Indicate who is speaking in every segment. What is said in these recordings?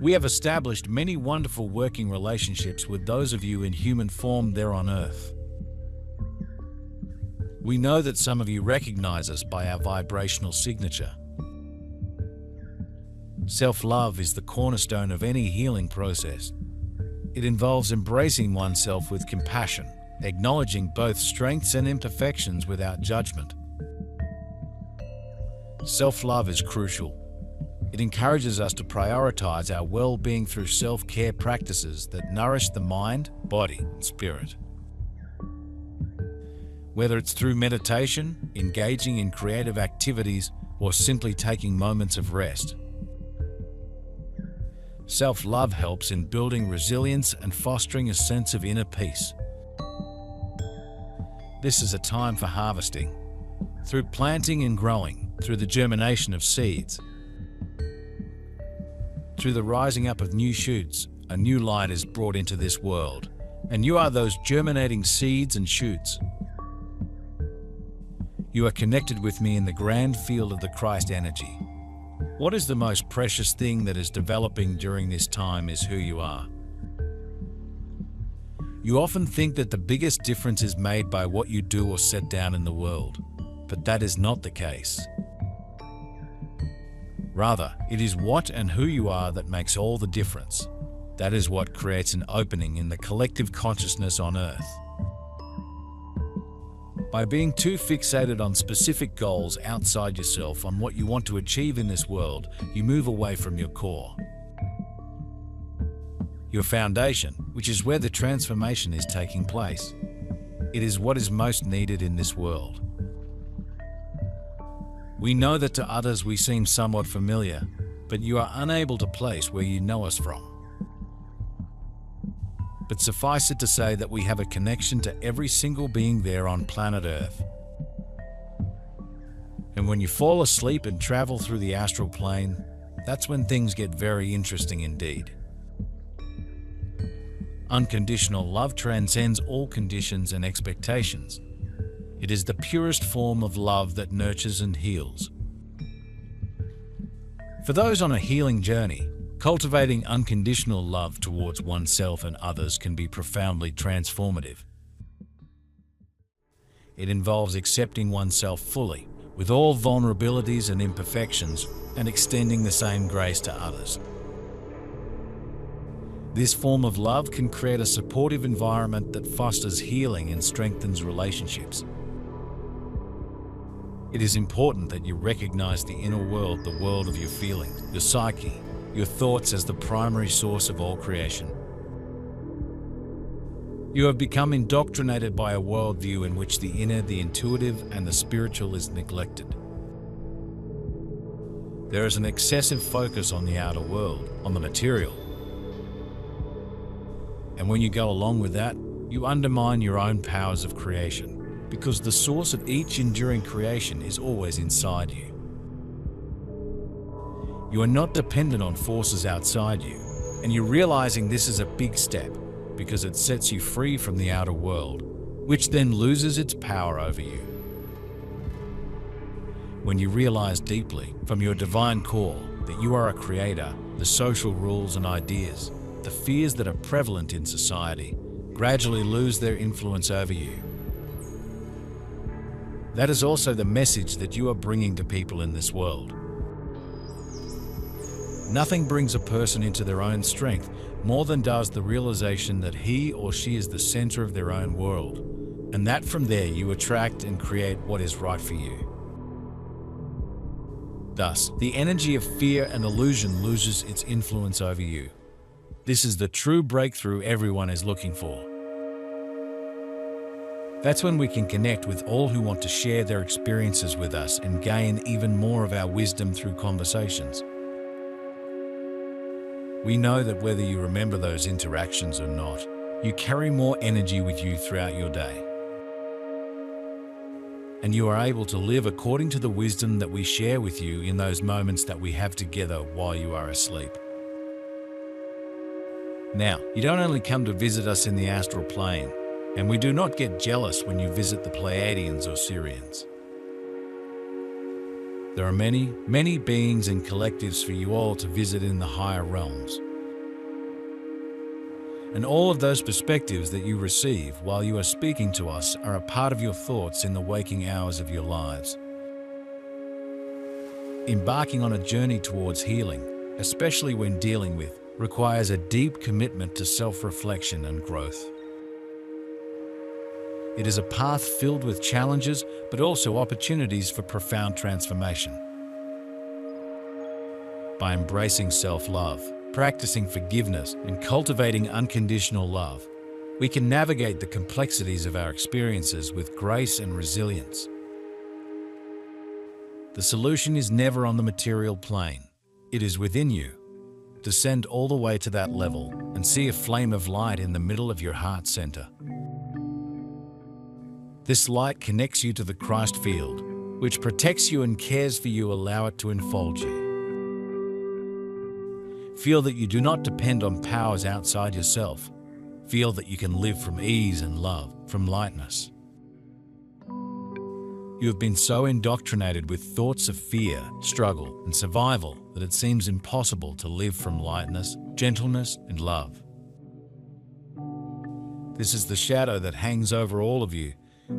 Speaker 1: We have established many wonderful working relationships with those of you in human form there on Earth. We know that some of you recognize us by our vibrational signature. Self-love is the cornerstone of any healing process. It involves embracing oneself with compassion, acknowledging both strengths and imperfections without judgment. Self-love is crucial. It encourages us to prioritize our well-being through self-care practices that nourish the mind, body, and spirit. Whether it's through meditation, engaging in creative activities, or simply taking moments of rest, self-love helps in building resilience and fostering a sense of inner peace. This is a time for harvesting, through planting and growing, through the germination of seeds. Through the rising up of new shoots, a new light is brought into this world, and you are those germinating seeds and shoots. You are connected with me in the grand field of the Christ energy. What is the most precious thing that is developing during this time is who you are. You often think that the biggest difference is made by what you do or set down in the world, but that is not the case. Rather, it is what and who you are that makes all the difference. That is what creates an opening in the collective consciousness on Earth. By being too fixated on specific goals outside yourself, on what you want to achieve in this world, you move away from your core. Your foundation, which is where the transformation is taking place. It is what is most needed in this world. We know that to others we seem somewhat familiar, but you are unable to place where you know us from. But suffice it to say that we have a connection to every single being there on planet Earth. And when you fall asleep and travel through the astral plane, that's when things get very interesting indeed. Unconditional love transcends all conditions and expectations. It is the purest form of love that nurtures and heals. For those on a healing journey, cultivating unconditional love towards oneself and others can be profoundly transformative. It involves accepting oneself fully, with all vulnerabilities and imperfections, and extending the same grace to others. This form of love can create a supportive environment that fosters healing and strengthens relationships. It is important that you recognize the inner world, the world of your feelings, your psyche, your thoughts as the primary source of all creation. You have become indoctrinated by a worldview in which the inner, the intuitive, and the spiritual is neglected. There is an excessive focus on the outer world, on the material. And when you go along with that, you undermine your own powers of creation, because the source of each enduring creation is always inside you. You are not dependent on forces outside you, and you're realizing this is a big step because it sets you free from the outer world, which then loses its power over you. When you realize deeply from your divine core that you are a creator, the social rules and ideas, the fears that are prevalent in society, gradually lose their influence over you. That is also the message that you are bringing to people in this world. Nothing brings a person into their own strength more than does the realization that he or she is the center of their own world, and that from there you attract and create what is right for you. Thus, the energy of fear and illusion loses its influence over you. This is the true breakthrough everyone is looking for. That's when we can connect with all who want to share their experiences with us and gain even more of our wisdom through conversations. We know that whether you remember those interactions or not, you carry more energy with you throughout your day. And you are able to live according to the wisdom that we share with you in those moments that we have together while you are asleep. Now, you don't only come to visit us in the astral plane, and we do not get jealous when you visit the Pleiadians or Sirians. There are many, many beings and collectives for you all to visit in the higher realms, And all of those perspectives that you receive while you are speaking to us are a part of your thoughts in the waking hours of your lives. Embarking on a journey towards healing, especially when dealing with, requires a deep commitment to self-reflection and growth. It is a path filled with challenges, but also opportunities for profound transformation. By embracing self-love, practicing forgiveness, and cultivating unconditional love, we can navigate the complexities of our experiences with grace and resilience. The solution is never on the material plane. It is within you. Descend all the way to that level and see a flame of light in the middle of your heart center. This light connects you to the Christ field, which protects you and cares for you. Allow it to enfold you. Feel that you do not depend on powers outside yourself. Feel that you can live from ease and love, from lightness. You have been so indoctrinated with thoughts of fear, struggle, and survival that it seems impossible to live from lightness, gentleness, and love. This is the shadow that hangs over all of you,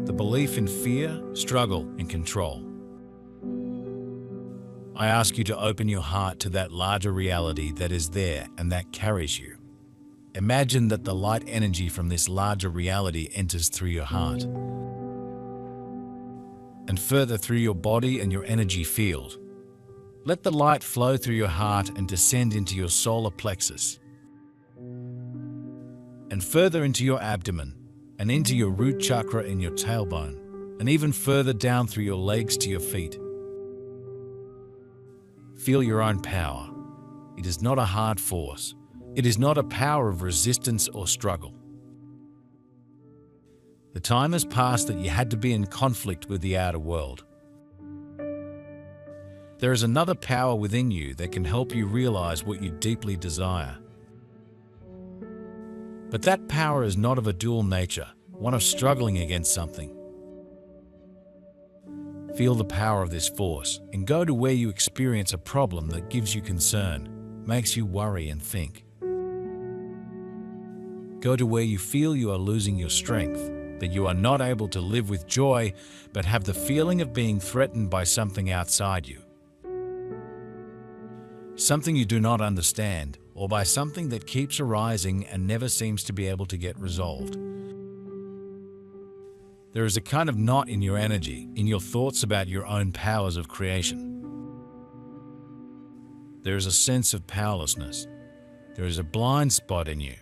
Speaker 1: the belief in fear, struggle, and control. I ask you to open your heart to that larger reality that is there and that carries you. Imagine that the light energy from this larger reality enters through your heart and further through your body and your energy field. Let the light flow through your heart and descend into your solar plexus and further into your abdomen and into your root chakra in your tailbone and even further down through your legs to your feet. Feel your own power. It is not a hard force. It is not a power of resistance or struggle. The time has passed that you had to be in conflict with the outer world. There is another power within you that can help you realize what you deeply desire. But that power is not of a dual nature, one of struggling against something. Feel the power of this force and go to where you experience a problem that gives you concern, makes you worry and think. Go to where you feel you are losing your strength, that you are not able to live with joy, but have the feeling of being threatened by something outside you. Something you do not understand, or by something that keeps arising and never seems to be able to get resolved. There is a kind of knot in your energy, in your thoughts about your own powers of creation. There is a sense of powerlessness. There is a blind spot in you.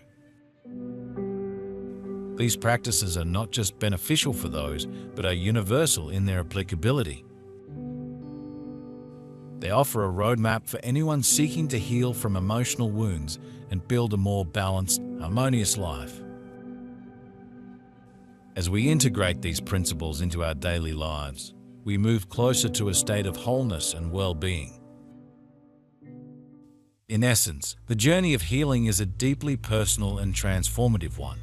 Speaker 1: These practices are not just beneficial for those, but are universal in their applicability. They offer a roadmap for anyone seeking to heal from emotional wounds and build a more balanced, harmonious life. As we integrate these principles into our daily lives, we move closer to a state of wholeness and well-being. In essence, the journey of healing is a deeply personal and transformative one.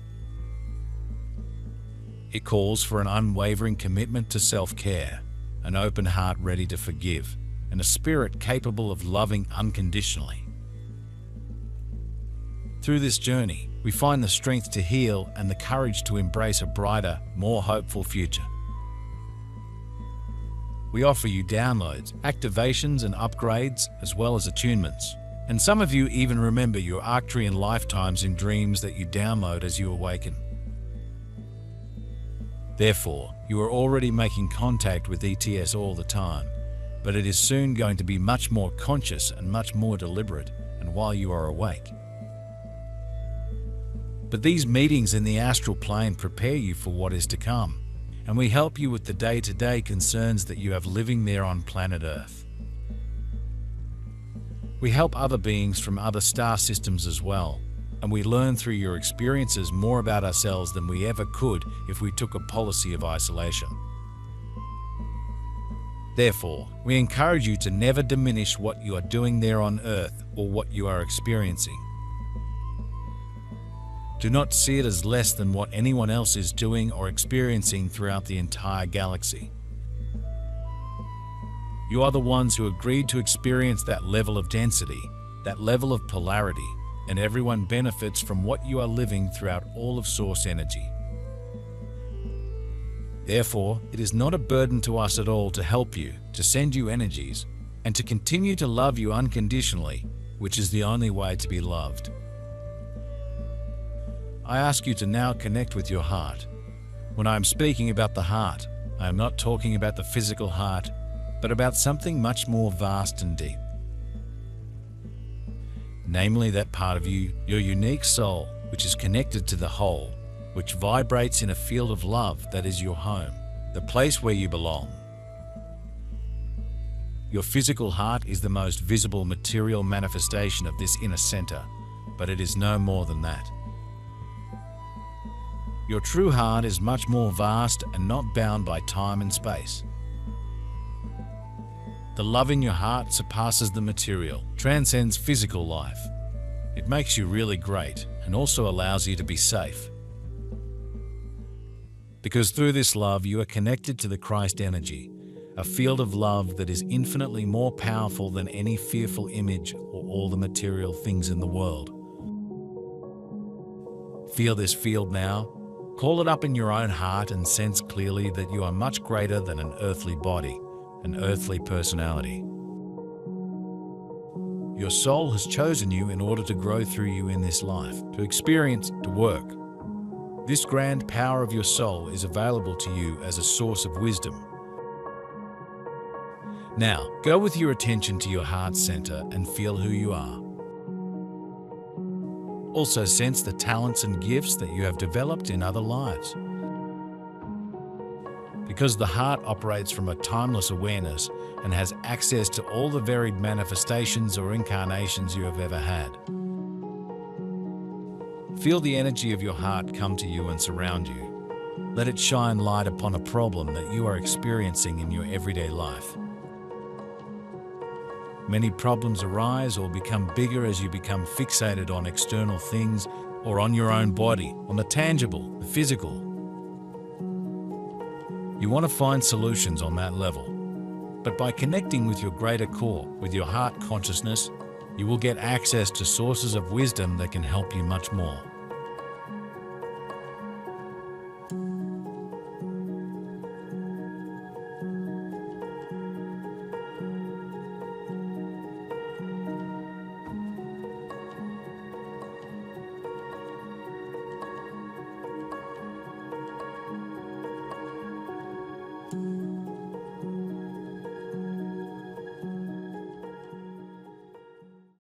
Speaker 1: It calls for an unwavering commitment to self-care, an open heart ready to forgive, and a spirit capable of loving unconditionally. Through this journey, we find the strength to heal and the courage to embrace a brighter, more hopeful future. We offer you downloads, activations, and upgrades, as well as attunements. And some of you even remember your Arcturian lifetimes in dreams that you download as you awaken. Therefore, you are already making contact with ETS all the time, but it is soon going to be much more conscious and much more deliberate, and while you are awake. But these meetings in the astral plane prepare you for what is to come, and we help you with the day-to-day concerns that you have living there on planet Earth. We help other beings from other star systems as well, and we learn through your experiences more about ourselves than we ever could if we took a policy of isolation. Therefore, we encourage you to never diminish what you are doing there on Earth or what you are experiencing. Do not see it as less than what anyone else is doing or experiencing throughout the entire galaxy. You are the ones who agreed to experience that level of density, that level of polarity, and everyone benefits from what you are living throughout all of Source energy. Therefore, it is not a burden to us at all to help you, to send you energies, and to continue to love you unconditionally, which is the only way to be loved. I ask you to now connect with your heart. When I am speaking about the heart, I am not talking about the physical heart, but about something much more vast and deep. Namely, that part of you, your unique soul, which is connected to the whole, which vibrates in a field of love that is your home, the place where you belong. Your physical heart is the most visible material manifestation of this inner center, but it is no more than that. Your true heart is much more vast and not bound by time and space. The love in your heart surpasses the material, transcends physical life. It makes you really great and also allows you to be safe. Because through this love you are connected to the Christ energy, a field of love that is infinitely more powerful than any fearful image or all the material things in the world. Feel this field now. Call it up in your own heart and sense clearly that you are much greater than an earthly body, an earthly personality. Your soul has chosen you in order to grow through you in this life, to experience, to work. This grand power of your soul is available to you as a source of wisdom. Now, go with your attention to your heart center and feel who you are. Also sense the talents and gifts that you have developed in other lives. Because the heart operates from a timeless awareness and has access to all the varied manifestations or incarnations you have ever had. Feel the energy of your heart come to you and surround you. Let it shine light upon a problem that you are experiencing in your everyday life. Many problems arise or become bigger as you become fixated on external things or on your own body, on the tangible, the physical. You want to find solutions on that level. But by connecting with your greater core, with your heart consciousness, you will get access to sources of wisdom that can help you much more.